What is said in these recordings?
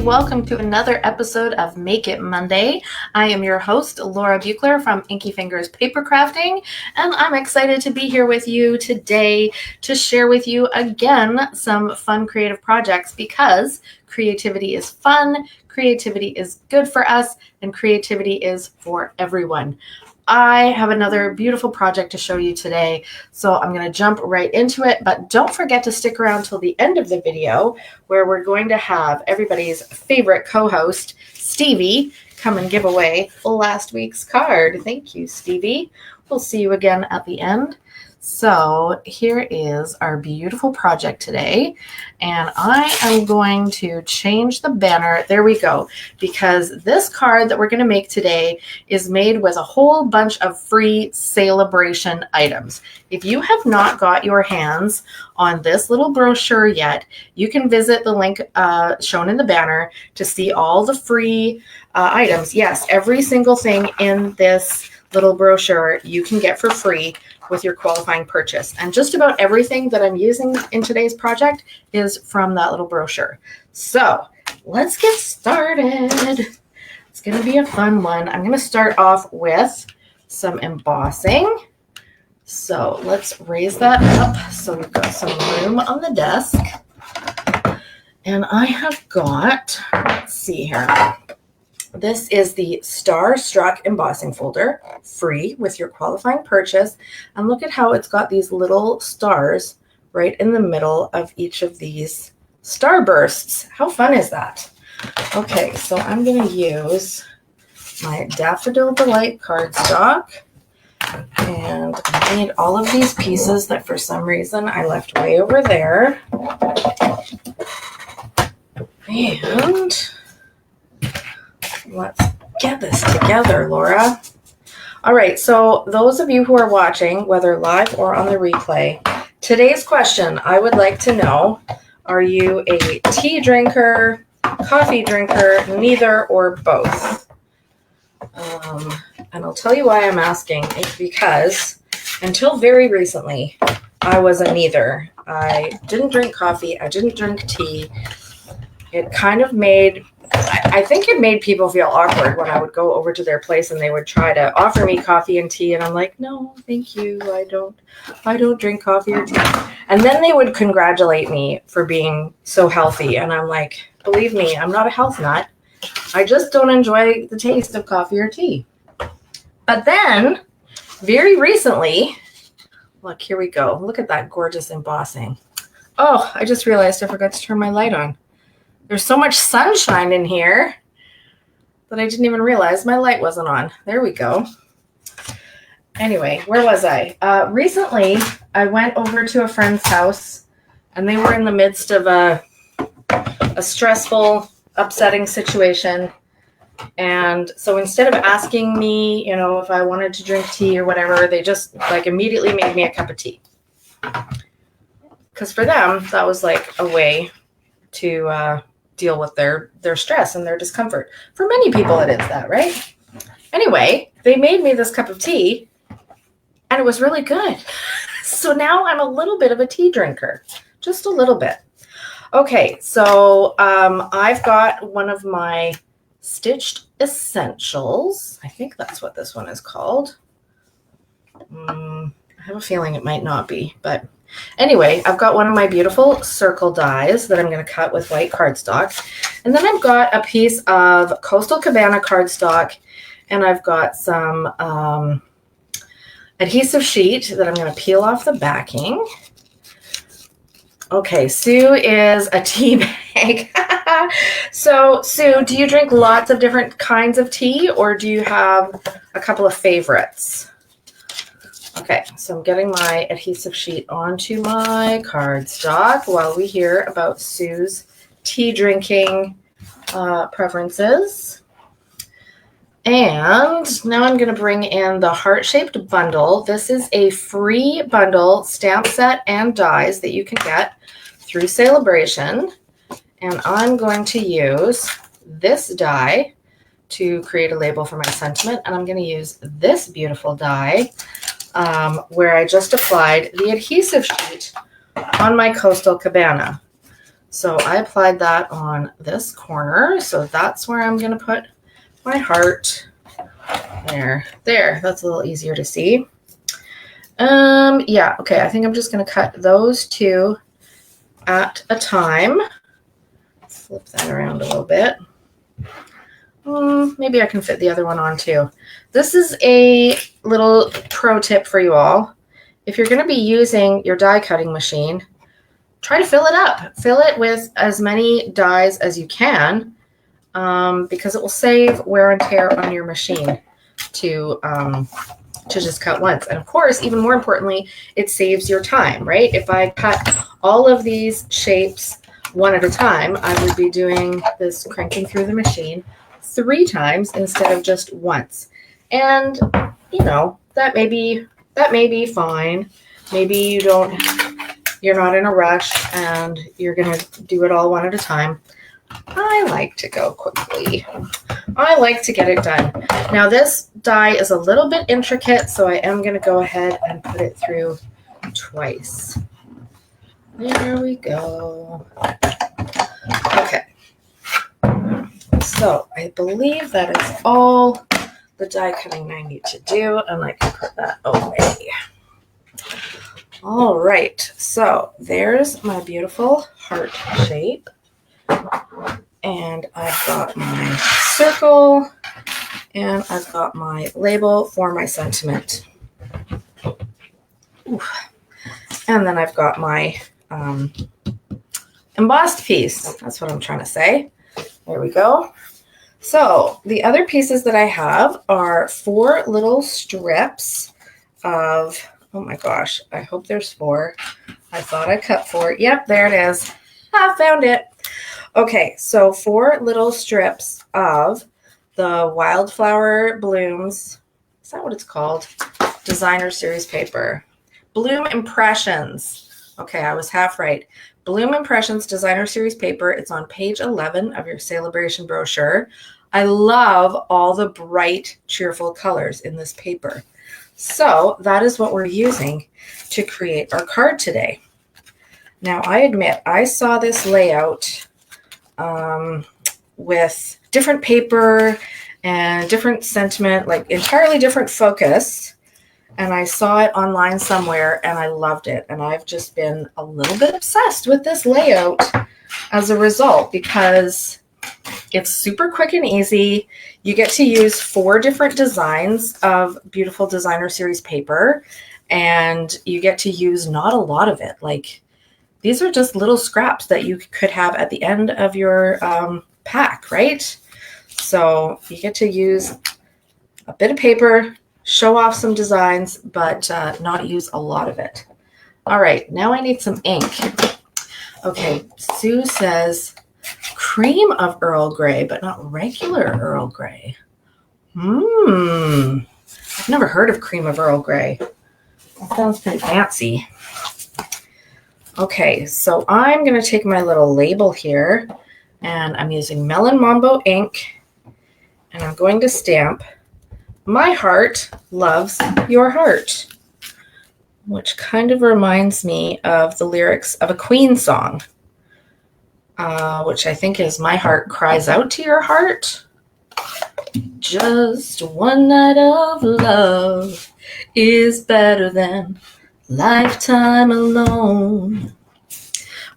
and welcome to another episode of Make It Monday. I am your host, Laura Buechler from Inkyfingers Papercrafting, and I'm excited to be here with you today to share with you again some fun creative projects, because creativity is fun, creativity is good for us, and creativity is for everyone. I have another beautiful project to show you today, so I'm going to jump right into it, but don't forget to stick around till the end of the video, where we're going to have everybody's favorite co-host, Stevie, come and give away last week's card. Thank you, Stevie. We'll see you again at the end. So here is our beautiful project today, and I am going to change the banner. There we go, because this card that we're going to make today is made with a whole bunch of free Sale-a-Bration items. If you have not got your hands on this little brochure yet, you can visit the link shown in the banner to see all the free items. Yes, every single thing in this little brochure you can get for free with your qualifying purchase. And just about everything that I'm using in today's project is from that little brochure. So let's get started. It's going to be a fun one. I'm going to start off with some embossing. So let's raise that up so we've got some room on the desk. And I have got, let's see here. This is the Star Struck embossing folder, free with your qualifying purchase. And look at how it's got these little stars right in the middle of each of these starbursts. How fun is that? Okay, so I'm going to use my Daffodil Delight cardstock. And I need all of these pieces that for some reason I left way over there. And let's get this together, Laura. All right, so those of you who are watching, whether live or on the replay, today's question, I would like to know, are you a tea drinker, coffee drinker, neither, or both? And I'll tell you why I'm asking. It's because until very recently, I was a neither. I didn't drink coffee. I didn't drink tea. It kind of made, I think it made people feel awkward when I would go over to their place and they would try to offer me coffee and tea. And I'm like, no, thank you. I don't drink coffee or tea. And then they would congratulate me for being so healthy. And I'm like, believe me, I'm not a health nut. I just don't enjoy the taste of coffee or tea. But then very recently, look, here we go. Look at that gorgeous embossing. Oh, I just realized I forgot to turn my light on. There's so much sunshine in here that I didn't even realize my light wasn't on. There we go. Anyway, where was I? Recently, I went over to a friend's house, and they were in the midst of a stressful, upsetting situation. And so instead of asking me, if I wanted to drink tea or whatever, they just immediately made me a cup of tea. Because for them, that was like a way to deal with their stress and their discomfort. For many people, it is that, right? Anyway, they made me this cup of tea, and it was really good. So now I'm a little bit of a tea drinker, just a little bit. Okay, so I've got one of my Stitched Essentials. I think that's what this one is called. I have a feeling it might not be, but anyway, I've got one of my beautiful circle dies that I'm going to cut with white cardstock. And then I've got a piece of Coastal Cabana cardstock, and I've got some adhesive sheet that I'm going to peel off the backing. Okay, Sue is a tea bag. So, Sue, do you drink lots of different kinds of tea, or do you have a couple of favorites? Okay, so I'm getting my adhesive sheet onto my cardstock while we hear about Sue's tea drinking preferences. And now I'm going to bring in the heart-shaped bundle. This is a free bundle, stamp set, and dies that you can get through Sale-a-Bration. And I'm going to use this die to create a label for my sentiment. And I'm going to use this beautiful die where I just applied the adhesive sheet on my Coastal Cabana. So I applied that on this corner. So that's where I'm going to put my heart. There, that's a little easier to see. Yeah, okay, I think I'm just going to cut those two at a time. Flip that around a little bit. Maybe I can fit the other one on too. This is a little pro tip for you all. If you're going to be using your die cutting machine, try to fill it up. Fill it with as many dies as you can, because it will save wear and tear on your machine to just cut once. And of course, even more importantly, it saves your time, right? If I cut all of these shapes one at a time, I would be doing this cranking through the machine 3 times instead of just once. And, you know, that may be fine. Maybe you're not in a rush and you're going to do it all one at a time. I like to go quickly. I like to get it done. Now this die is a little bit intricate, so I am going to go ahead and put it through twice. There we go. Okay. So I believe that is all the die cutting I need to do, and I can put that away. All right, so there's my beautiful heart shape. And I've got my circle, and I've got my label for my sentiment. Ooh. And then I've got my embossed piece. That's what I'm trying to say. There we go. So the other pieces that I have are 4 little strips of, oh my gosh, I hope there's 4. I thought I cut 4. Yep, there it is. I found it. Okay, so 4 little strips of the Wildflower Blooms. Is that what it's called? Designer Series paper. Bloom Impressions. Okay, I was half right. Bloom Impressions Designer Series paper. It's on page 11 of your Sale-a-Bration brochure. I love all the bright, cheerful colors in this paper. So that is what we're using to create our card today. Now, I admit, I saw this layout with different paper and different sentiment, like entirely different focus. And I saw it online somewhere and I loved it. And I've just been a little bit obsessed with this layout as a result, because it's super quick and easy. You get to use 4 different designs of beautiful Designer Series paper, and you get to use not a lot of it. Like, these are just little scraps that you could have at the end of your pack, right? So you get to use a bit of paper, show off some designs, but not use a lot of it. All right, now I need some ink. Okay, Sue says cream of Earl Grey, but not regular Earl Grey. I've never heard of cream of Earl Grey. That sounds pretty fancy. Okay, so I'm going to take my little label here, and I'm using Melon Mambo ink, and I'm going to stamp "My heart loves your heart," which kind of reminds me of the lyrics of a Queen song, which I think is "My heart cries out to your heart. Just one night of love is better than lifetime alone."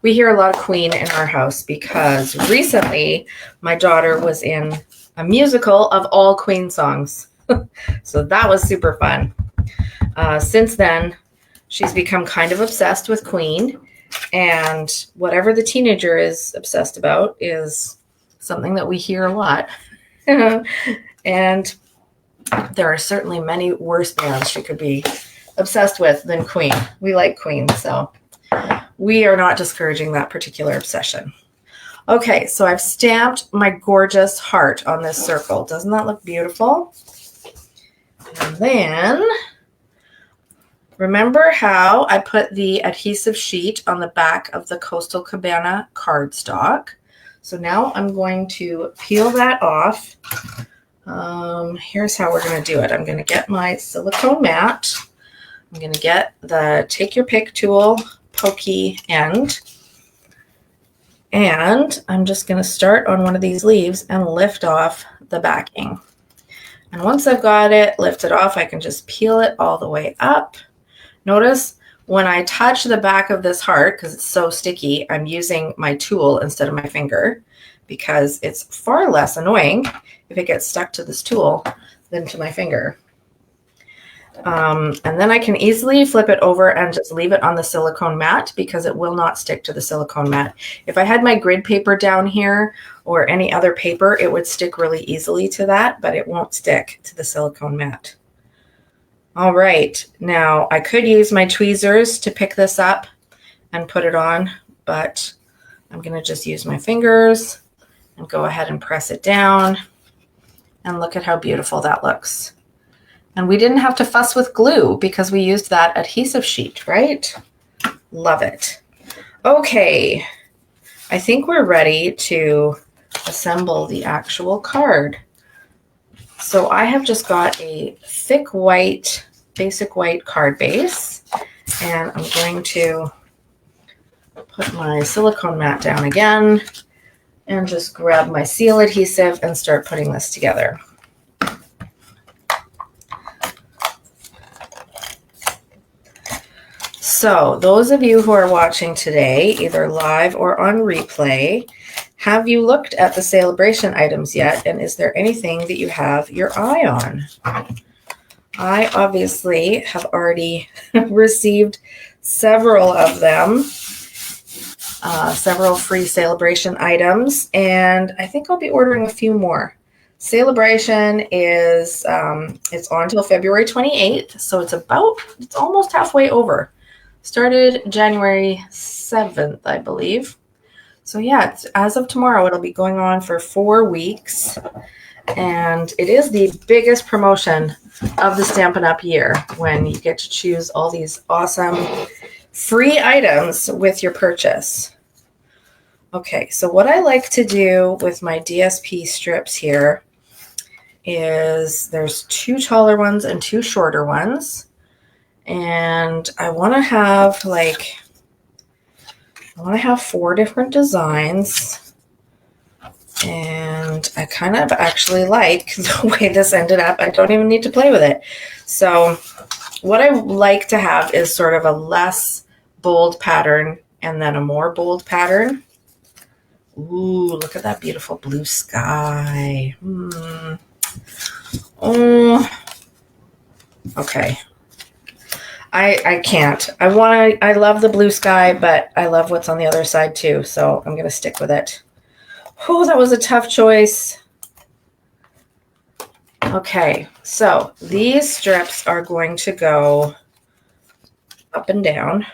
We hear a lot of Queen in our house because recently my daughter was in a musical of all Queen songs. So that was super fun. Since then, she's become kind of obsessed with Queen, and whatever the teenager is obsessed about is something that we hear a lot. And there are certainly many worse bands she could be obsessed with than Queen. We like Queen, so we are not discouraging that particular obsession. Okay, so I've stamped my gorgeous heart on this circle. Doesn't that look beautiful? And then, remember how I put the adhesive sheet on the back of the Coastal Cabana cardstock? So now I'm going to peel that off. Here's how we're going to do it. I'm going to get my silicone mat. I'm going to get the Take Your Pick tool pokey end. And I'm just going to start on one of these leaves and lift off the backing. And once I've got it lifted off, I can just peel it all the way up. Notice when I touch the back of this heart, because it's so sticky, I'm using my tool instead of my finger, because it's far less annoying if it gets stuck to this tool than to my finger. And then I can easily flip it over and just leave it on the silicone mat because it will not stick to the silicone mat. If I had my grid paper down here or any other paper, it would stick really easily to that, but it won't stick to the silicone mat. All right, now I could use my tweezers to pick this up and put it on, but I'm going to just use my fingers and go ahead and press it down. And look at how beautiful that looks. And we didn't have to fuss with glue because we used that adhesive sheet, right? Love it. Okay, I think we're ready to assemble the actual card. So I have just got a thick white, basic white card base, and I'm going to put my silicone mat down again and just grab my seal adhesive and start putting this together. So those of you who are watching today, either live or on replay, have you looked at the Sale-a-Bration items yet? And is there anything that you have your eye on? I obviously have already received several of them, several free Sale-a-Bration items, and I think I'll be ordering a few more. Sale-a-Bration is, it's on till February 28th, so it's almost halfway over. Started January 7th, I believe. So yeah, as of tomorrow, it'll be going on for 4 weeks. And it is the biggest promotion of the Stampin' Up! Year when you get to choose all these awesome free items with your purchase. Okay, so what I like to do with my DSP strips here is there's 2 taller ones and 2 shorter ones. And I want to have 4 different designs, and I kind of actually like the way this ended up. I don't even need to play with it. So what I like to have is sort of a less bold pattern and then a more bold pattern. Ooh, look at that beautiful blue sky. Oh, okay. I can't. I love the blue sky, but I love what's on the other side too. So I'm going to stick with it. Oh, that was a tough choice. Okay, so these strips are going to go up and down,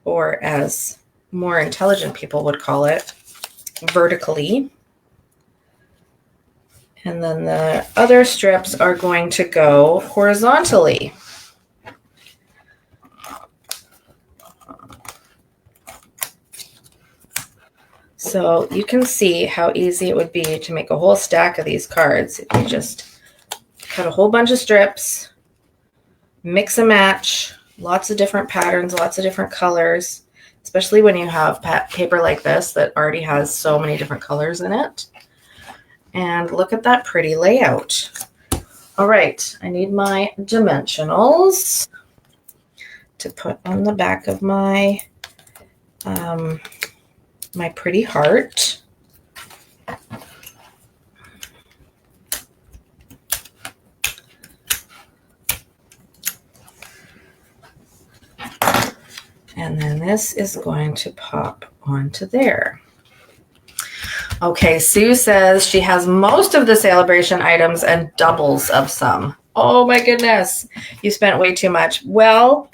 or as more intelligent people would call it, vertically. And then the other strips are going to go horizontally. So you can see how easy it would be to make a whole stack of these cards if you just cut a whole bunch of strips, mix and match, lots of different patterns, lots of different colors, especially when you have paper like this that already has so many different colors in it. And look at that pretty layout. All right, I need my dimensionals to put on the back of my my pretty heart. And then this is going to pop onto there. Okay, Sue says she has most of the Sale-a-Bration items and doubles of some. Oh my goodness, you spent way too much. Well,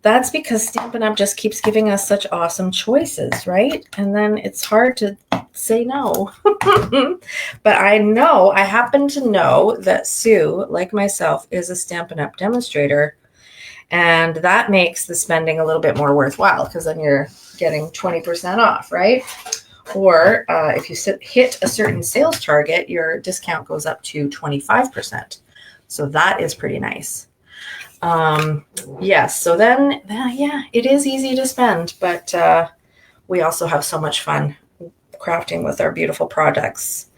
that's because Stampin' Up! Just keeps giving us such awesome choices, right? And then it's hard to say no. But I happen to know that Sue, like myself, is a Stampin' Up! Demonstrator. And that makes the spending a little bit more worthwhile because then you're getting 20% off, right? Or if you hit a certain sales target, your discount goes up to 25%. So that is pretty nice. Yes, so then, yeah, it is easy to spend, but we also have so much fun crafting with our beautiful products,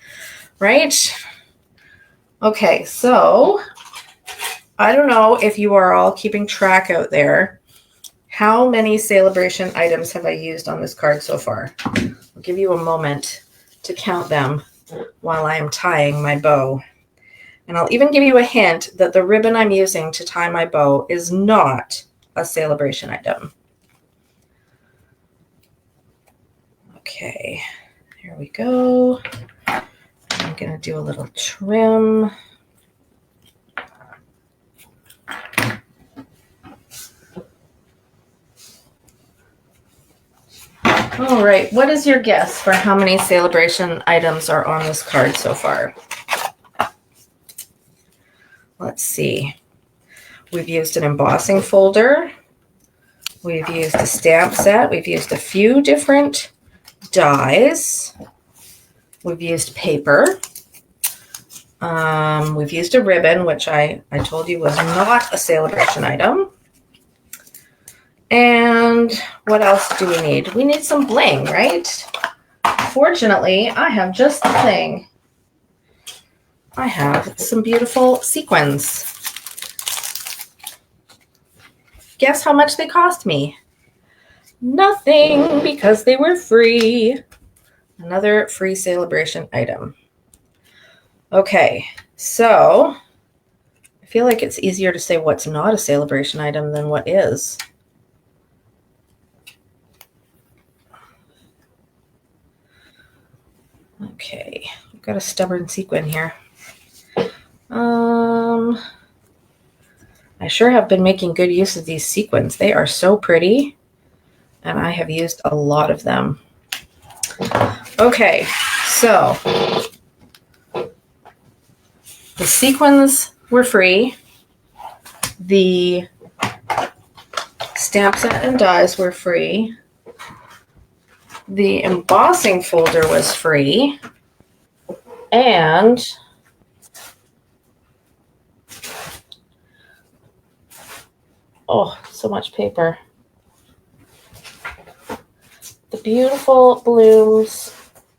right? Okay, so I don't know if you are all keeping track out there. How many Sale-a-Bration items have I used on this card so far? I'll give you a moment to count them while I am tying my bow. And I'll even give you a hint that the ribbon I'm using to tie my bow is not a Sale-a-Bration item. Okay, here we go. I'm going to do a little trim. All right, what is your guess for how many Sale-a-Bration items are on this card so far? Let's see. We've used an embossing folder. We've used a stamp set. We've used a few different dies. We've used paper. We've used a ribbon, which I told you was not a Sale-a-Bration item. And what else do we need? We need some bling, right? Fortunately, I have just the thing. I have some beautiful sequins. Guess how much they cost me? Nothing, because they were free. Another free Sale-a-Bration item. Okay, so I feel like it's easier to say what's not a Sale-a-Bration item than what is. Okay, I've got a stubborn sequin here. I sure have been making good use of these sequins. They are so pretty, and I have used a lot of them. Okay, so the sequins were free. The stamp set and dies were free. The embossing folder was free. And oh, so much paper. The beautiful Blooms,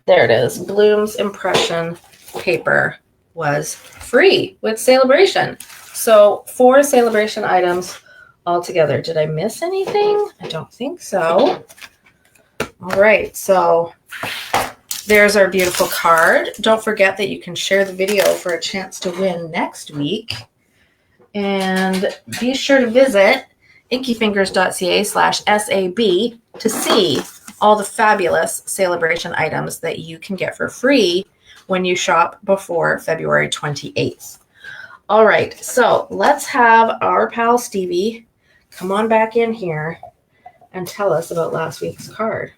there it is, Blooms impression paper was free with Sale-a-Bration. So 4 Sale-a-Bration items altogether. Did I miss anything? I don't think so. All right, so there's our beautiful card. Don't forget that you can share the video for a chance to win next week. And be sure to visit inkyfingers.ca/SAB to see all the fabulous Sale-a-Bration items that you can get for free when you shop before February 28th. All right, so let's have our pal Stevie come on back in here and tell us about last week's card.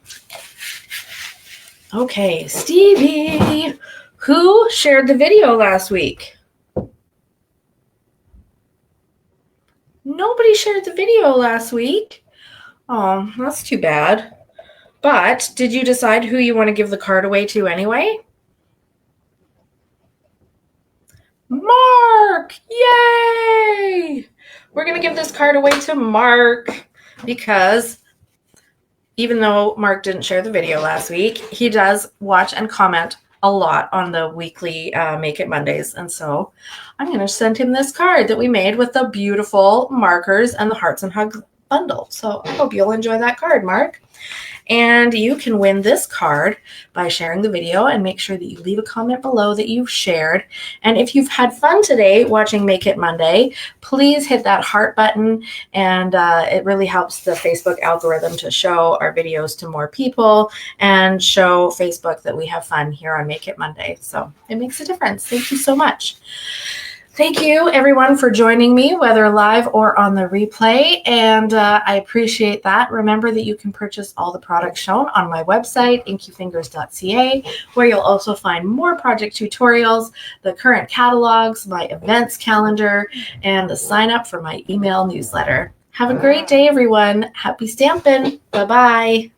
Okay, Stevie, who shared the video last week? Nobody shared the video last week. Oh, that's too bad. But did you decide who you want to give the card away to anyway? Mark! Yay! We're going to give this card away to Mark because even though Mark didn't share the video last week, he does watch and comment a lot on the weekly Make It Mondays. And so I'm going to send him this card that we made with the beautiful markers and the Hearts and Hugs bundle. So I hope you'll enjoy that card, Mark. And you can win this card by sharing the video, and make sure that you leave a comment below that you've shared. And if you've had fun today watching Make It Monday, please hit that heart button, and it really helps the Facebook algorithm to show our videos to more people and show Facebook that we have fun here on Make It Monday. So it makes a difference. Thank you so much. Thank you, everyone, for joining me, whether live or on the replay, and I appreciate that. Remember that you can purchase all the products shown on my website, inkyfingers.ca, where you'll also find more project tutorials, the current catalogs, my events calendar, and the sign up for my email newsletter. Have a great day, everyone. Happy stamping. Bye-bye.